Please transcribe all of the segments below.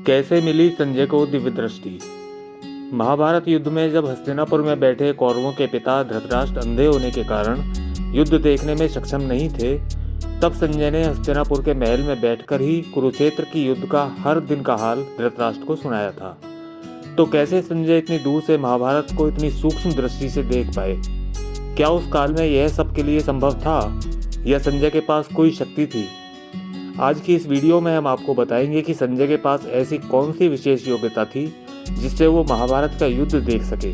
कैसे मिली संजय को दिव्य दृष्टि। महाभारत युद्ध में जब हस्तिनापुर में बैठे कौरवों के पिता धृतराष्ट्र अंधे होने के कारण युद्ध देखने में सक्षम नहीं थे, तब संजय ने हस्तिनापुर के महल में बैठकर ही कुरुक्षेत्र की युद्ध का हर दिन का हाल धृतराष्ट्र को सुनाया था। तो कैसे संजय इतनी दूर से महाभारत को इतनी सूक्ष्म दृष्टि से देख पाए? क्या उस काल में यह सबके लिए संभव था या संजय के पास कोई शक्ति थी? आज की इस वीडियो में हम आपको बताएंगे कि संजय के पास ऐसी कौन सी विशेष योग्यता थी जिससे वो महाभारत का युद्ध देख सके।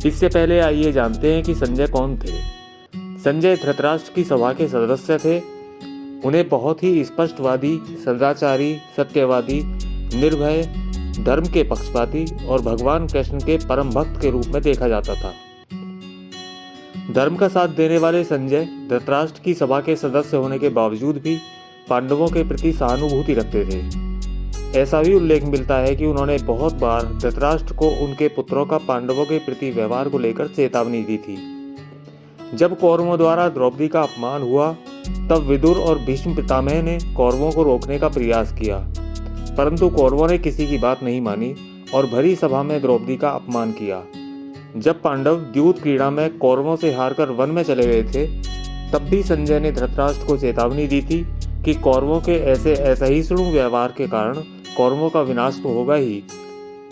इससे पहले आइए जानते हैं कि संजय कौन थे। संजय धृतराष्ट्र की सभा के सदस्य थे। उन्हें बहुत ही स्पष्टवादी, सदाचारी, सत्यवादी, निर्भय, धर्म के पक्षपाती और भगवान कृष्ण के परम भक्त के रूप में देखा जाता था। धर्म का साथ देने वाले संजय धृतराष्ट्र की सभा के सदस्य होने के बावजूद भी पांडवों के प्रति सहानुभूति रखते थे। ऐसा भी उल्लेख मिलता है कि उन्होंने बहुत बार धृतराष्ट्र को उनके पुत्रों का पांडवों के प्रति व्यवहार को लेकर चेतावनी दी थी। जब कौरवों द्वारा द्रौपदी का अपमान हुआ, तब विदुर और भीष्म पितामह ने कौरवों को रोकने का प्रयास किया, परंतु कौरवों ने किसी की बात नहीं मानी और भरी सभा में द्रौपदी का अपमान किया। जब पांडव द्यूत क्रीड़ा में कौरवों से हारकर वन में चले गए थे, तब भी संजय ने धृतराष्ट्र को चेतावनी दी थी कि कौरवों के ऐसे असहिष्णु व्यवहार के कारण कौरवों का विनाश तो होगा ही,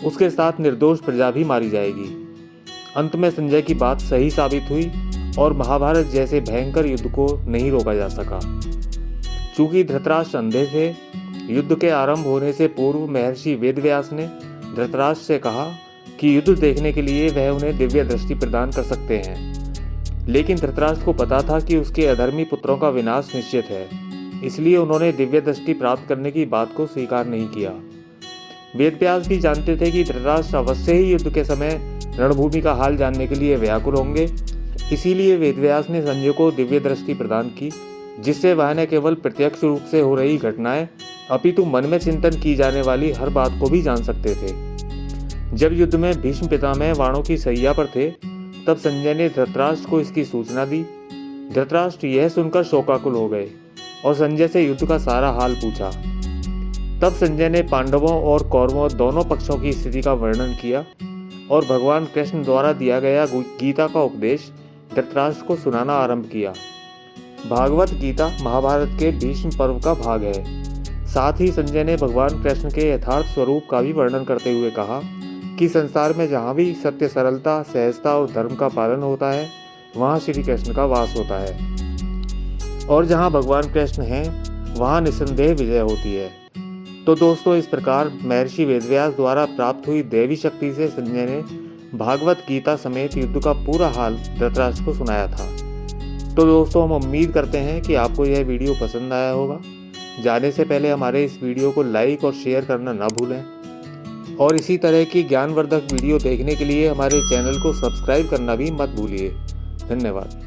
उसके साथ निर्दोष प्रजा भी मारी जाएगी। अंत में संजय की बात सही साबित हुई और महाभारत जैसे भयंकर युद्ध को नहीं रोका जा सका। चूंकि धृतराष्ट्र अंधे थे, युद्ध के आरंभ होने से पूर्व महर्षि वेदव्यास ने धृतराष्ट्र से कहा कि युद्ध देखने के लिए वह उन्हें दिव्य दृष्टि प्रदान कर सकते हैं। लेकिन धृतराष्ट्र को पता था कि उसके अधर्मी पुत्रों का विनाश निश्चित है, इसलिए उन्होंने दिव्य दृष्टि प्राप्त करने की बात को स्वीकार नहीं किया। वेदव्यास भी जानते थे कि धृतराष्ट्र अवश्य ही युद्ध के समय रणभूमि का हाल जानने के लिए व्याकुल होंगे, इसीलिए वेदव्यास ने संजय को दिव्य दृष्टि प्रदान की, जिससे वह न केवल प्रत्यक्ष रूप से हो रही घटनाएं अपितु मन में चिंतन की जाने वाली हर बात को भी जान सकते थे। जब युद्ध में भीष्म पितामह वाणों की सैया पर थे, तब संजय ने धृतराष्ट्र को इसकी सूचना दी। धृतराष्ट्र यह सुनकर शोकाकुल हो गए और संजय से युद्ध का सारा हाल पूछा। तब संजय ने पांडवों और कौरवों दोनों पक्षों की स्थिति का वर्णन किया और भगवान कृष्ण द्वारा दिया गया गीता का उपदेश धृतराष्ट्र को सुनाना आरंभ किया। भागवत गीता महाभारत के भीष्म पर्व का भाग है। साथ ही संजय ने भगवान कृष्ण के यथार्थ स्वरूप का भी वर्णन करते हुए कहा कि संसार में जहाँ भी सत्य, सरलता, सहजता और धर्म का पालन होता है, वहाँ श्री कृष्ण का वास होता है और जहाँ भगवान कृष्ण हैं, वहाँ निस्संदेह विजय होती है। तो दोस्तों, इस प्रकार महर्षि वेदव्यास द्वारा प्राप्त हुई दैवी शक्ति से संजय ने भागवत गीता समेत युद्ध का पूरा हाल धृतराष्ट्र को सुनाया था। तो दोस्तों, हम उम्मीद करते हैं कि आपको यह वीडियो पसंद आया होगा। जाने से पहले हमारे इस वीडियो को लाइक और शेयर करना ना भूलें और इसी तरह की ज्ञानवर्धक वीडियो देखने के लिए हमारे चैनल को सब्सक्राइब करना भी मत भूलिए। धन्यवाद।